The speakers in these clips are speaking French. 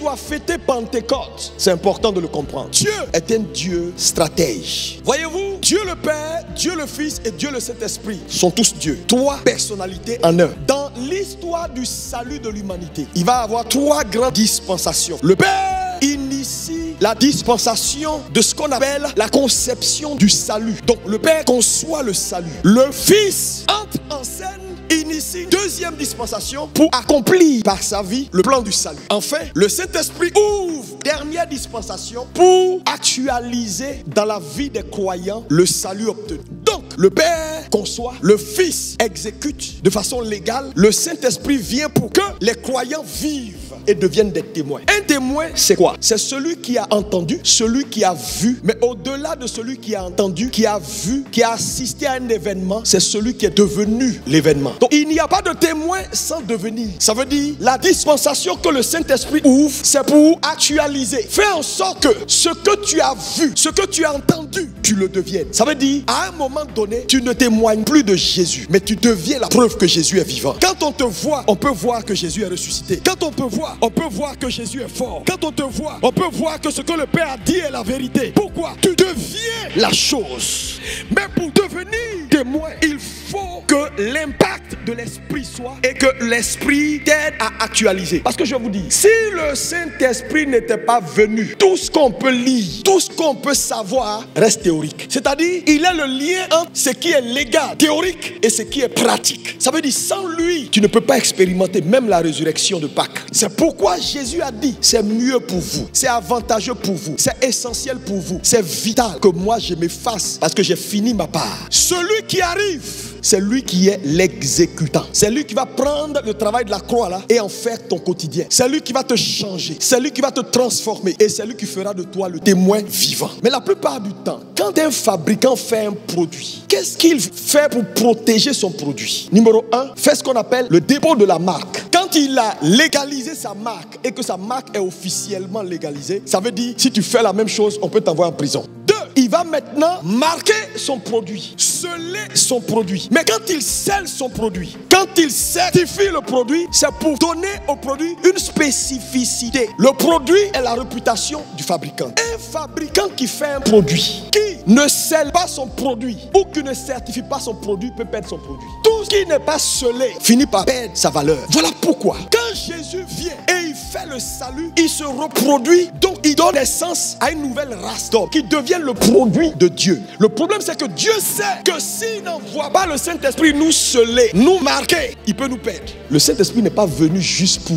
doit fêter Pentecôte, c'est important de le comprendre. Dieu est un Dieu stratège. Voyez-vous, Dieu le Père, Dieu le Fils et Dieu le Saint-Esprit sont tous Dieu. 3 personnalités en un. Dans l'histoire du salut de l'humanité, il va y avoir 3 grandes dispensations. Le Père initie la dispensation de ce qu'on appelle la conception du salut. Donc le Père conçoit le salut. Le Fils entre en scène, initie 2e dispensation pour accomplir par sa vie le plan du salut. Enfin, le Saint-Esprit ouvre dernière dispensation pour actualiser dans la vie des croyants le salut obtenu. Donc, le Père conçoit, le Fils exécute de façon légale, le Saint-Esprit vient pour que les croyants vivent et deviennent des témoins. Un témoin, c'est quoi? C'est celui qui a entendu, celui qui a vu, mais au-delà de celui qui a entendu, qui a vu, qui a assisté à un événement, c'est celui qui est devenu l'événement. Donc, il n'y a pas de témoin sans devenir. Ça veut dire, la dispensation que le Saint-Esprit ouvre, c'est pour actualiser. Fais en sorte que ce que tu as vu, ce que tu as entendu, tu le deviennes. Ça veut dire, à un moment donné, tu ne témoignes plus de Jésus, mais tu deviens la preuve que Jésus est vivant. Quand on te voit, on peut voir que Jésus est ressuscité. Quand on peut voir que Jésus est fort. Quand on te voit, on peut voir que ce que le Père a dit est la vérité. Pourquoi? Tu deviens la chose. Mais pour devenir témoin, il faut que l'impact de l'Esprit soit et que l'Esprit t'aide à actualiser. Parce que je vous dis, si le Saint-Esprit n'était pas venu, tout ce qu'on peut lire, tout ce qu'on peut savoir reste théorique. C'est-à-dire, il est le lien entre ce qui est légal, théorique, et ce qui est pratique. Ça veut dire, sans lui, tu ne peux pas expérimenter même la résurrection de Pâques. C'est pourquoi Jésus a dit, c'est mieux pour vous, c'est avantageux pour vous, c'est essentiel pour vous, c'est vital que moi je m'efface parce que j'ai fini ma part. Celui qui arrive, c'est lui qui est l'exécutant. C'est lui qui va prendre le travail de la croix là et en faire ton quotidien. C'est lui qui va te changer. C'est lui qui va te transformer. Et c'est lui qui fera de toi le témoin vivant. Mais la plupart du temps, quand un fabricant fait un produit, qu'est-ce qu'il fait pour protéger son produit? Numéro 1, fait ce qu'on appelle le dépôt de la marque. Quand il a légalisé sa marque et que sa marque est officiellement légalisée, ça veut dire si tu fais la même chose, on peut t'envoyer en prison. Il va maintenant marquer son produit, sceller son produit. Mais quand il scelle son produit, quand il certifie le produit, c'est pour donner au produit une spécificité. Le produit est la réputation du fabricant. Un fabricant qui fait un produit, qui ne scelle pas son produit ou qui ne certifie pas son produit peut perdre son produit. Tout ce qui n'est pas scellé finit par perdre sa valeur. Voilà pourquoi, quand Jésus vient et il fait le salut, il se reproduit, donc il donne naissance à une nouvelle race d'hommes qui deviennent le produit de Dieu. Le problème, c'est que Dieu sait que s'il n'envoie pas le Saint-Esprit nous sceller, nous marquer, il peut nous perdre. Le Saint-Esprit n'est pas venu juste pour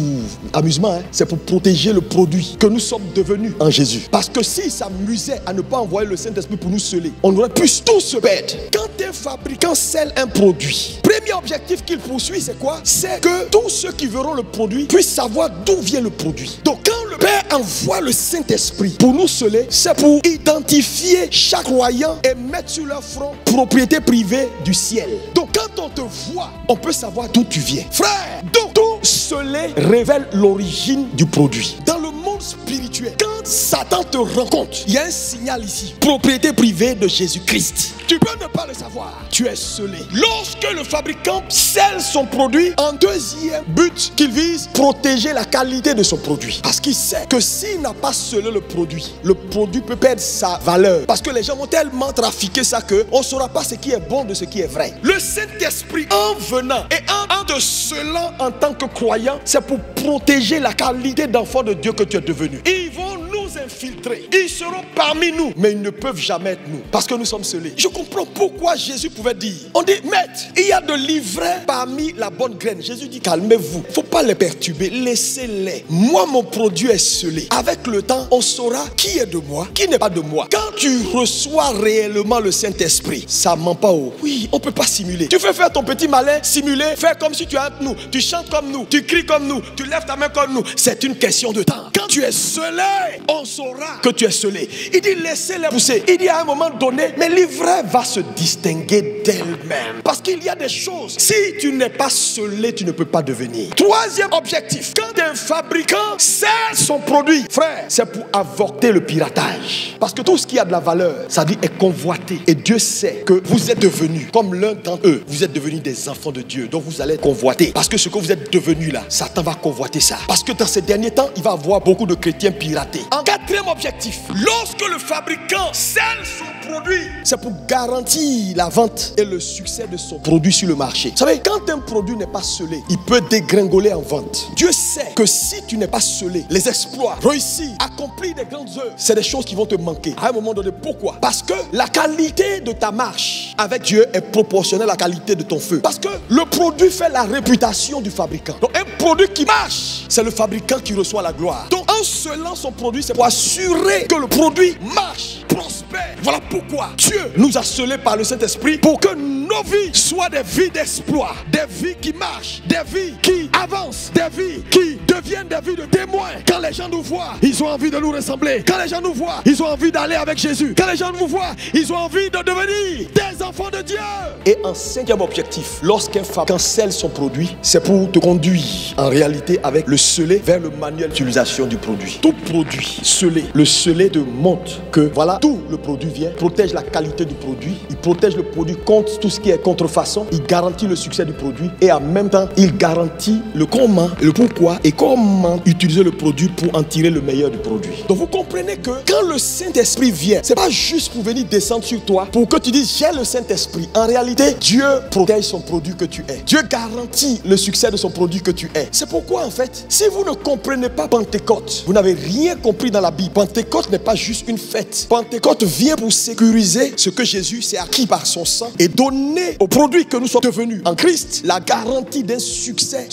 amusement, hein. C'est pour protéger le produit que nous sommes devenus en Jésus. Parce que s'il s'amusait à ne pas envoyer le Saint-Esprit pour nous sceller, on aurait pu tous se perdre. Quand un fabricant scelle un produit, premier objectif qu'il poursuit, c'est quoi? C'est que tous ceux qui verront le produit puissent savoir d'où vient le produit. Donc quand le Père envoie le Saint-Esprit pour nous sceller, c'est pour identifier chaque croyant et mettre sur leur front propriété privée du ciel. Donc quand on te voit, on peut savoir d'où tu viens. Frère, donc tout scellé révèle l'origine du produit. Dans le monde spirituel, quand Satan te rencontre, il y a un signal ici. Propriété privée de Jésus-Christ. Tu peux ne pas le savoir. Tu es scellé. Lorsque le fabricant scelle son produit, en deuxième but qu'il vise, protéger la qualité de son produit. Parce qu'il sait que s'il n'a pas scellé le produit peut perdre sa valeur. Parce que les gens vont tellement trafiquer ça qu'on ne saura pas ce qui est bon de ce qui est vrai. Le Saint-Esprit, en venant et en te scellant en tant que croyant, c'est pour protéger la qualité d'enfant de Dieu que tu es devenu. Ils vont nous infiltrer. Ils seront parmi nous, mais ils ne peuvent jamais être nous. Parce que nous sommes scellés. Je comprends pourquoi Jésus pouvait dire, on dit, maître, il y a de l'ivraie parmi la bonne graine. Jésus dit, calmez-vous. Il ne faut pas les perturber. Laissez-les. Moi, mon produit est scellé. Avec le temps, on saura qui est de moi, qui n'est pas de moi. Quand tu reçois réellement le Saint-Esprit, ça ment pas haut. Oui, on ne peut pas simuler. Tu fais faire ton petit malin, simuler, faire comme si tu es entre nous. Tu chantes comme nous, tu cries comme nous, tu lèves ta main comme nous. C'est une question de temps. Quand tu es scellé, on saura que tu es scellé. Il dit, laissez-les pousser. Il dit à un moment donné, mais l'ivraie va se distinguer d'elle-même. Parce qu'il y a des choses, si tu n'es pas scellé, tu ne peux pas devenir. Troisième objectif, quand un fabricant scelle son produit, frère, c'est pour avorter le piratage. Parce que tout ce qui a de la valeur, ça dit est convoité. Et Dieu sait que vous êtes devenus, comme l'un d'entre eux, vous êtes devenus des enfants de Dieu. Donc vous allez convoiter. Parce que ce que vous êtes devenus là, Satan va convoiter ça. Parce que dans ces derniers temps, il va avoir beaucoup beaucoup de chrétiens piratés. En quatrième objectif, lorsque le fabricant scelle son produit, c'est pour garantir la vente et le succès de son produit sur le marché. Vous savez, quand un produit n'est pas scellé, il peut dégringoler en vente. Dieu sait que si tu n'es pas scellé, les exploits, réussir, accomplir des grandes œuvres, c'est des choses qui vont te manquer. À un moment donné, pourquoi? Parce que la qualité de ta marche avec Dieu est proportionnelle à la qualité de ton feu. Parce que le produit fait la réputation du fabricant. Donc un produit qui marche, c'est le fabricant qui reçoit la gloire. Donc en scellant son produit, c'est pour assurer que le produit marche, prospère. Voilà pourquoi Dieu nous a scellés par le Saint-Esprit pour que nos vies soient des vies d'exploit, des vies qui marchent, des vies qui avancent, des vies qui deviennent des vies de témoins. Quand les gens nous voient, ils ont envie de nous ressembler. Quand les gens nous voient, ils ont envie d'aller avec Jésus. Quand les gens nous voient, ils ont envie de devenir des enfants de Dieu. Et en cinquième objectif, lorsqu'un fabricant scelle son produit, c'est pour te conduire en réalité avec le scellé vers le manuel d'utilisation du produit. Tout produit scellé, le scellé te montre que voilà, tout le produit vient, protège la qualité du produit, il protège le produit contre tout ce qui est contrefaçon, il garantit le succès du produit et en même temps, il garantit le comment, le pourquoi et comment utiliser le produit pour en tirer le meilleur du produit. Donc vous comprenez que quand le Saint-Esprit vient, c'est pas juste pour venir descendre sur toi pour que tu dises j'ai le Saint-Esprit. En réalité, Dieu protège son produit que tu es. Dieu garantit le succès de son produit que tu es. C'est pourquoi en fait, si vous ne comprenez pas Pentecôte, vous n'avez rien compris dans la Bible. Pentecôte n'est pas juste une fête. Pentecôte vient pour sécuriser ce que Jésus s'est acquis par son sang et donner au produit que nous sommes devenus en Christ la garantie d'un succès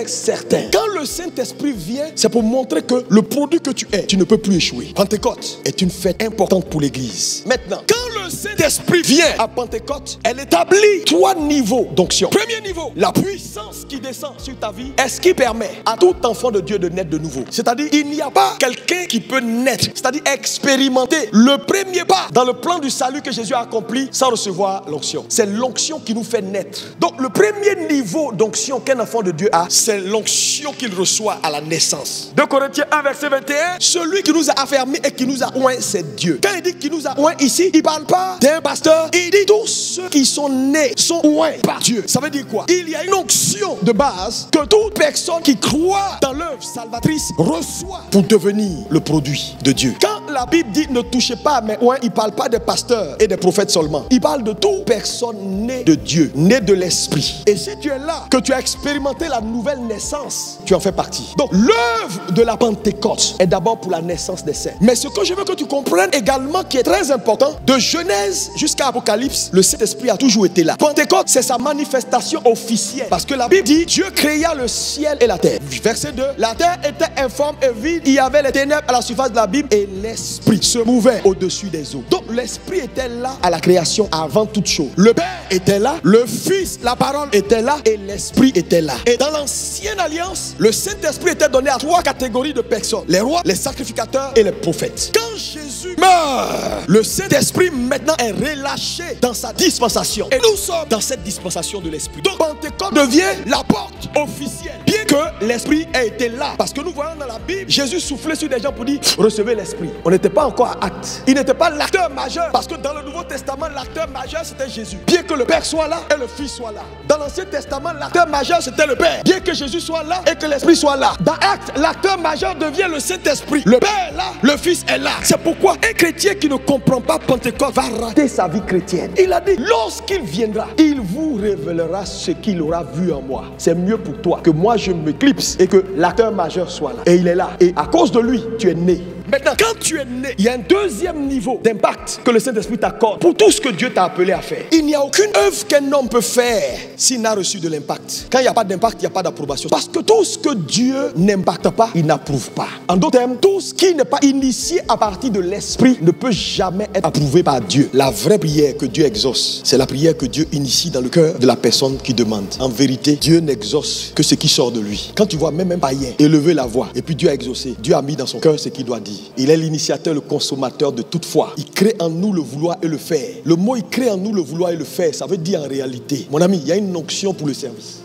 certain. Quand le Saint-Esprit vient, c'est pour montrer que le produit que tu es, tu ne peux plus échouer. Pentecôte est une fête importante pour l'Église. Maintenant, quand le Saint-Esprit vient à Pentecôte, elle établit 3 niveaux d'onction. Premier niveau, la puissance qui descend sur ta vie est ce qui permet à tout enfant de Dieu de naître de nouveau. C'est-à-dire, il n'y a pas quelqu'un qui peut naître, c'est-à-dire expérimenter le premier pas dans le plan du salut que Jésus a accompli sans recevoir l'onction. C'est l'onction qui nous fait naître. Donc, le premier niveau d'onction qu'un enfant de Dieu a, c'est l'onction qu'il reçoit à la naissance. 2 Corinthiens 1, verset 21, celui qui nous a affermis et qui nous a oint, c'est Dieu. Quand il dit qu'il nous a oint ici, il ne parle pas d'un pasteur, il dit tous ceux qui sont nés sont oints par Dieu. Ça veut dire quoi? Il y a une onction de base que toute personne qui croit dans l'œuvre salvatrice reçoit pour devenir le produit de Dieu. Quand la Bible dit ne touchez pas à mes oints, il ne parle pas des pasteurs et des prophètes seulement. Il parle de toute personne née de Dieu, née de l'Esprit. Et si tu es là, que tu as expérimenté la nouvelle naissance, tu en fais partie. Donc l'œuvre de la Pentecôte est d'abord pour la naissance des saints. Mais ce que je veux que tu comprennes également, qui est très important, de Genèse jusqu'à Apocalypse, le Saint-Esprit a toujours été là. Pentecôte, c'est sa manifestation officielle. Parce que la Bible dit, Dieu créa le ciel et la terre. Verset 2, la terre était informe et vide, il y avait les ténèbres à la surface de la Bible et l'Esprit se mouvait au-dessus des eaux. Donc l'Esprit était là à la création avant toute chose. Le Père était là, le Fils, la parole était là et l'Esprit était là. Et dans l'ancienne alliance, le Saint-Esprit était donné à 3 catégories de personnes. Les rois, les sacrificateurs et les prophètes. Quand Jésus meurt, le Saint-Esprit maintenant est relâché dans sa dispensation. Et nous sommes dans cette dispensation de l'Esprit. Donc Pentecôte devient la porte officielle. Bien que l'Esprit ait été là. Parce que nous voyons dans la Bible, Jésus soufflait sur des gens pour dire recevez l'Esprit. On n'était pas encore à acte. Il n'était pas l'acteur majeur. Parce que dans le Nouveau Testament, l'acteur majeur c'était Jésus. Bien que le Père soit là et le Fils soit là. Dans l'Ancien Testament, l'acteur majeur c'était le Père. Bien que Jésus soit là et que l'Esprit soit là. Dans Actes, l'acteur majeur devient le Saint-Esprit. Le Père est là, le Fils est là. C'est pourquoi un chrétien qui ne comprend pas Pentecôte va rater sa vie chrétienne. Il a dit, lorsqu'il viendra, il vous révélera ce qu'il aura vu en moi. C'est mieux pour toi que moi je m'éclipse et que l'acteur majeur soit là. Et il est là. Et à cause de lui, tu es né. Maintenant, quand tu es né, il y a un deuxième niveau d'impact que le Saint-Esprit t'accorde pour tout ce que Dieu t'a appelé à faire. Il n'y a aucune œuvre qu'un homme peut faire s'il n'a reçu de l'impact. Quand il n'y a pas d'impact, il n'y a pas d'approbation. Parce que tout ce que Dieu n'impacte pas, il n'approuve pas. En d'autres termes, tout ce qui n'est pas initié à partir de l'Esprit ne peut jamais être approuvé par Dieu. La vraie prière que Dieu exauce, c'est la prière que Dieu initie dans le cœur de la personne qui demande. En vérité, Dieu n'exauce que ce qui sort de lui. Quand tu vois même un païen élever la voix, et puis Dieu a exaucé, Dieu a mis dans son cœur ce qu'il doit dire. Il est l'initiateur, le consommateur de toute foi. Il crée en nous le vouloir et le faire. Le mot il crée en nous le vouloir et le faire, ça veut dire en réalité, mon ami, il y a une onction pour le service.